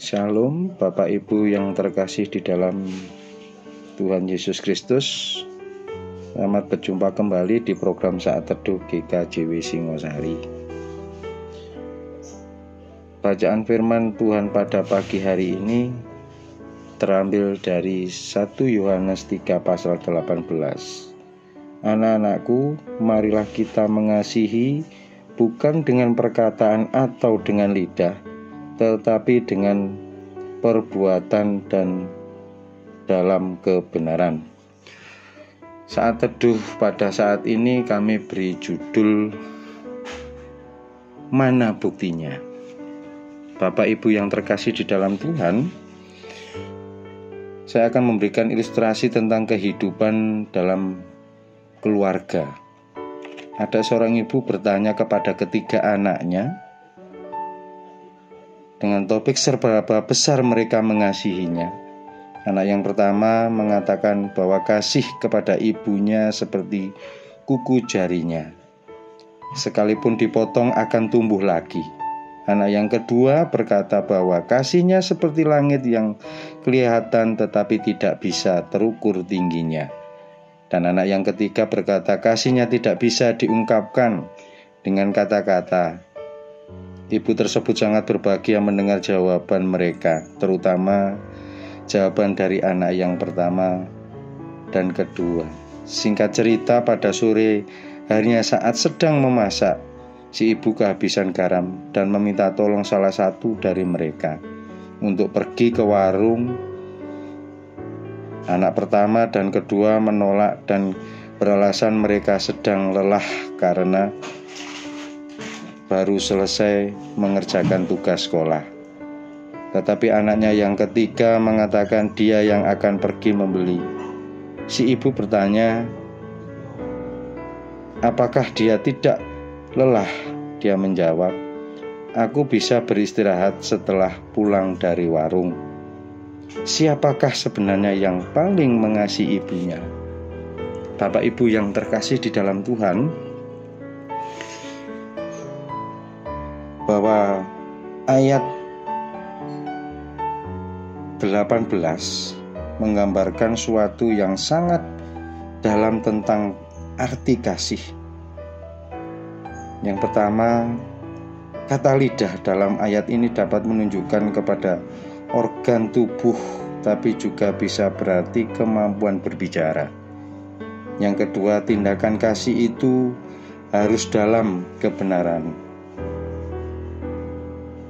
Shalom Bapak Ibu yang terkasih di dalam Tuhan Yesus Kristus. Selamat berjumpa kembali di program Saat Teduh GKJW Singosari. Bacaan firman Tuhan pada pagi hari ini terambil dari 1 Yohanes 3 pasal 18. Anak-anakku, marilah kita mengasihi bukan dengan perkataan atau dengan lidah, tetapi dengan perbuatan dan dalam kebenaran. Saat teduh pada saat ini kami beri judul Mana Buktinya? Bapak Ibu yang terkasih di dalam Tuhan, saya akan memberikan ilustrasi tentang kehidupan dalam keluarga. Ada seorang ibu bertanya kepada ketiga anaknya dengan topik seberapa besar mereka mengasihinya. Anak yang pertama mengatakan bahwa kasih kepada ibunya seperti kuku jarinya, sekalipun dipotong akan tumbuh lagi. Anak yang kedua berkata bahwa kasihnya seperti langit yang kelihatan tetapi tidak bisa terukur tingginya. Dan anak yang ketiga berkata kasihnya tidak bisa diungkapkan dengan kata-kata. Ibu tersebut sangat berbahagia mendengar jawaban mereka, terutama jawaban dari anak yang pertama dan kedua. Singkat cerita, pada sore harinya saat sedang memasak, si ibu kehabisan garam dan meminta tolong salah satu dari mereka untuk pergi ke warung. Anak pertama dan kedua menolak dan beralasan mereka sedang lelah karena baru selesai mengerjakan tugas sekolah. Tetapi anaknya yang ketiga mengatakan dia yang akan pergi membeli. Si ibu bertanya, apakah dia tidak lelah? Dia menjawab, aku bisa beristirahat setelah pulang dari warung. Siapakah sebenarnya yang paling mengasihi ibunya? Bapak Ibu yang terkasih di dalam Tuhan, bahwa ayat 18 menggambarkan suatu yang sangat dalam tentang arti kasih. Yang pertama, kata lidah dalam ayat ini dapat menunjukkan kepada organ tubuh, tapi juga bisa berarti kemampuan berbicara. Yang kedua, tindakan kasih itu harus dalam kebenaran.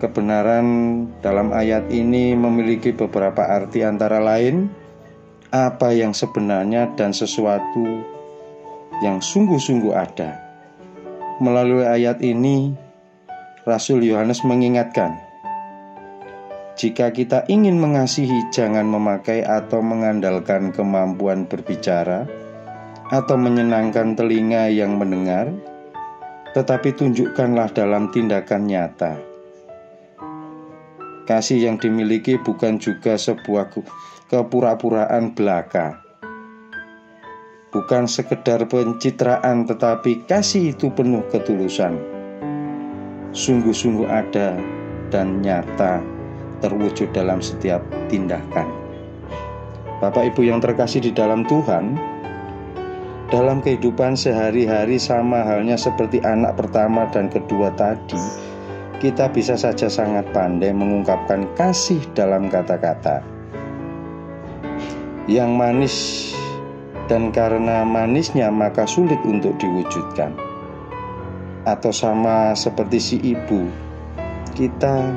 Kebenaran dalam ayat ini memiliki beberapa arti, antara lain apa yang sebenarnya dan sesuatu yang sungguh-sungguh ada. Melalui ayat ini, Rasul Yohanes mengingatkan, jika kita ingin mengasihi, jangan memakai atau mengandalkan kemampuan berbicara atau menyenangkan telinga yang mendengar, tetapi tunjukkanlah dalam tindakan nyata. Kasih yang dimiliki bukan juga sebuah kepura-puraan belaka, bukan sekedar pencitraan, tetapi kasih itu penuh ketulusan, sungguh-sungguh ada dan nyata, terwujud dalam setiap tindakan. Bapak Ibu yang terkasih di dalam Tuhan, dalam kehidupan sehari-hari sama halnya seperti anak pertama dan kedua tadi, kita bisa saja sangat pandai mengungkapkan kasih dalam kata-kata yang manis, dan karena manisnya maka sulit untuk diwujudkan. Atau sama seperti si ibu, kita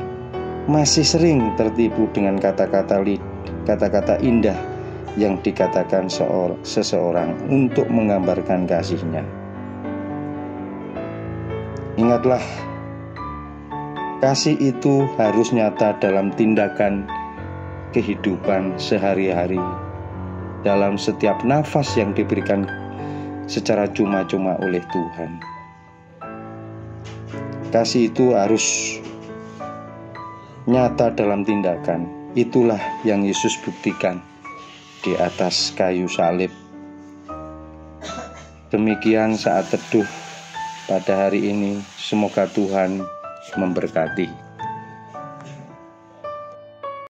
masih sering tertipu dengan kata-kata indah yang dikatakan seseorang untuk menggambarkan kasihnya. Ingatlah, kasih itu harus nyata dalam tindakan kehidupan sehari-hari, dalam setiap nafas yang diberikan secara cuma-cuma oleh Tuhan. Kasih itu harus nyata dalam tindakan. Itulah yang Yesus buktikan di atas kayu salib. Demikian saat teduh pada hari ini. Semoga Tuhan memberkati.